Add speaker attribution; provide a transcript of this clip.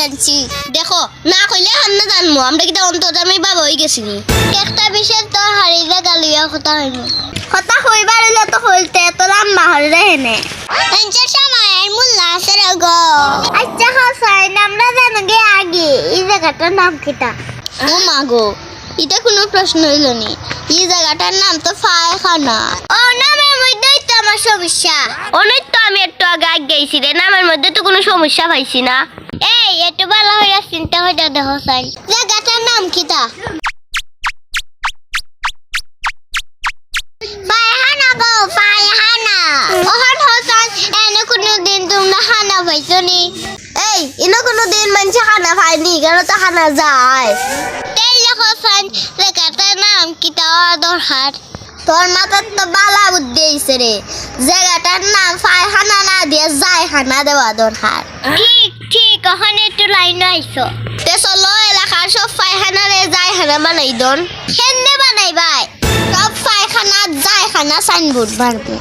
Speaker 1: আনছি দেখো না কইলে আমরা জানবো আমরা কিটা অন্তর্জামী বাবা হয়ে গেছি একটা বিষয় তো হারিয়ে গালিয়া কথা হইনি কথা হইবার হইলে তো হইতে তো রাম্মা হরে হেনে পঞ্চাশ সময়ের মূল্য আছে গো আচ্ছা হাসাইন আমরা জানো গে আগে এই জায়গাটার নাম কিটা ও মা গো এটা কোনো প্রশ্ন হইল নি এই জায়গাটার নাম তো পায়খানা ও নামের মধ্যেই তো আমার সমস্যা অনেক তো আমি একটু আগে গেছি রে নামের মধ্যে তো কোনো সমস্যা পাইছি না এই একটু ভালো হইয়া চিন্তা হইয়া দেখো সাইন জায়গাটার নাম কিটা পায়খানা গো পায়খানা ওহন হোসেন এনে কোনো দিন তোমরা খানা পাইছো নি এই ইনো কোনো দিন মানুষ খানা পায়নি কেন তো খানা যায় তেল হোসেন জায়গাটার নাম কিটা দরকার তোর মাথার তো বালা বুদ্ধি হইছে রে জায়গাটার নাম পায়খানা না দিয়ে যায়খানা দেওয়া দরকার ঠিক ঠিক ওখানে একটু লাইন আইছো তে চলো এলাকার সব পায়খানা রে যায়খানা বানাই দন কেনে বানাই ভাই সব পায়খানা যায়খানা সাইনবোর্ড বানাবো